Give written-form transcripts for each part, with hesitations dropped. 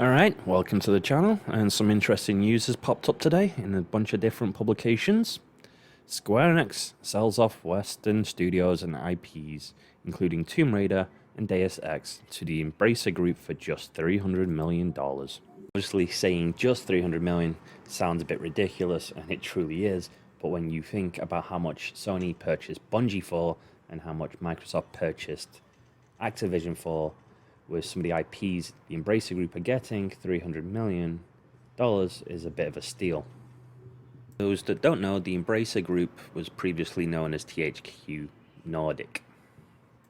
Alright, welcome to the channel, and some interesting news has popped up today in a bunch of different publications. Square Enix sells off Western studios and IPs, including Tomb Raider and Deus Ex, to the Embracer Group for just $300 million. Obviously, saying just $300 million sounds a bit ridiculous, and it truly is, but when you think about how much Sony purchased Bungie for, and how much Microsoft purchased Activision for, with some of the IPs the Embracer Group are getting, $300 million is a bit of a steal. Those that don't know, the Embracer Group was previously known as THQ Nordic.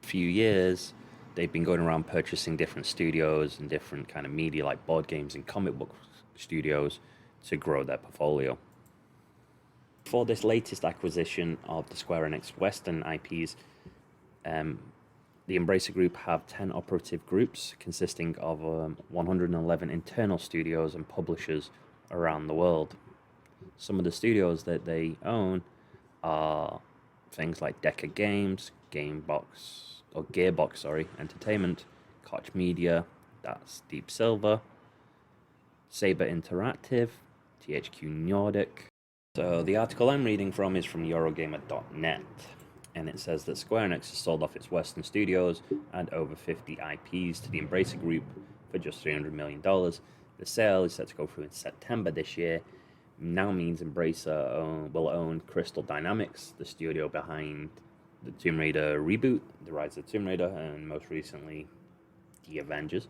For a few years, they've been going around purchasing different studios and different kind of media like board games and comic book studios to grow their portfolio. For this latest acquisition of the Square Enix Western IPs, the Embracer Group have 10 operative groups consisting of 111 internal studios and publishers around the world. Some of the studios that they own are things like Deca Games, Gearbox Entertainment, Koch Media, that's Deep Silver, Saber Interactive, THQ Nordic. So the article I'm reading from is from Eurogamer.net. And it says that Square Enix has sold off its Western studios and over 50 IPs to the Embracer Group for just $300 million. The sale is set to go through in September this year. Now means Embracer will own Crystal Dynamics, the studio behind the Tomb Raider reboot, The Rise of Tomb Raider, and most recently, The Avengers.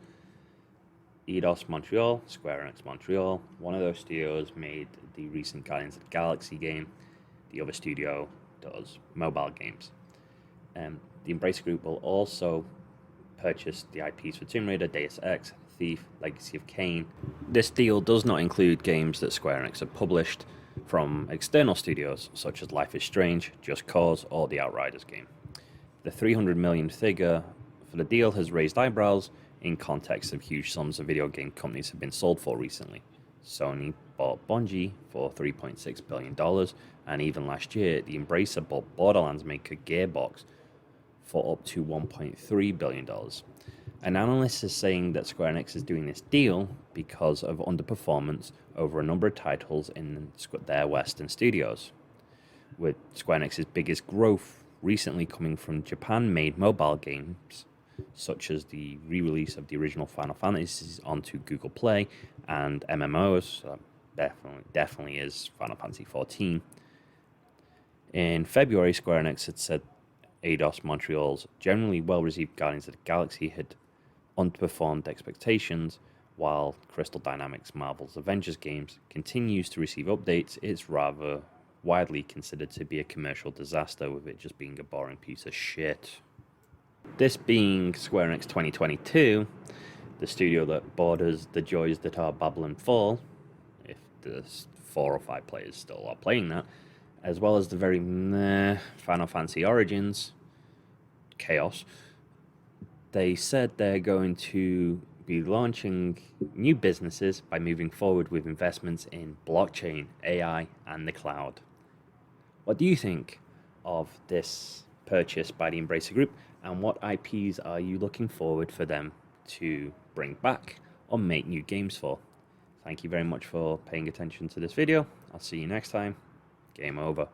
Eidos Montreal, Square Enix Montreal. One of those studios made the recent Guardians of the Galaxy game. The other studio does mobile games. The Embracer Group will also purchase the IPs for Tomb Raider, Deus Ex, Thief, Legacy of Kain. This deal does not include games that Square Enix have published from external studios, such as Life is Strange, Just Cause, or the Outriders game. The $300 million figure for the deal has raised eyebrows in context of huge sums of video game companies have been sold for recently. Sony bought Bungie for $3.6 billion, and even last year, the Embracer bought Borderlands maker Gearbox for up to $1.3 billion. An analyst is saying that Square Enix is doing this deal because of underperformance over a number of titles in their Western studios, with Square Enix's biggest growth recently coming from Japan-made mobile games, such as the re-release of the original Final Fantasies onto Google Play, and MMOs, definitely is Final Fantasy XIV. In February, Square Enix had said Eidos Montreal's generally well-received Guardians of the Galaxy had underperformed expectations, while Crystal Dynamics' Marvel's Avengers games continues to receive updates. It's rather widely considered to be a commercial disaster, with it just being a boring piece of shit. This being Square Enix 2022, the studio that borders the joys that are Babylon Fall, if there's 4 or 5 players still are playing that, as well as the very Final Fantasy Origins chaos, they said they're going to be launching new businesses by moving forward with investments in blockchain, AI, and the cloud. What do you think of this purchase by the Embracer Group, and what IPs are you looking forward for them to bring back or make new games for? Thank you very much for paying attention to this video. I'll see you next time. Game over.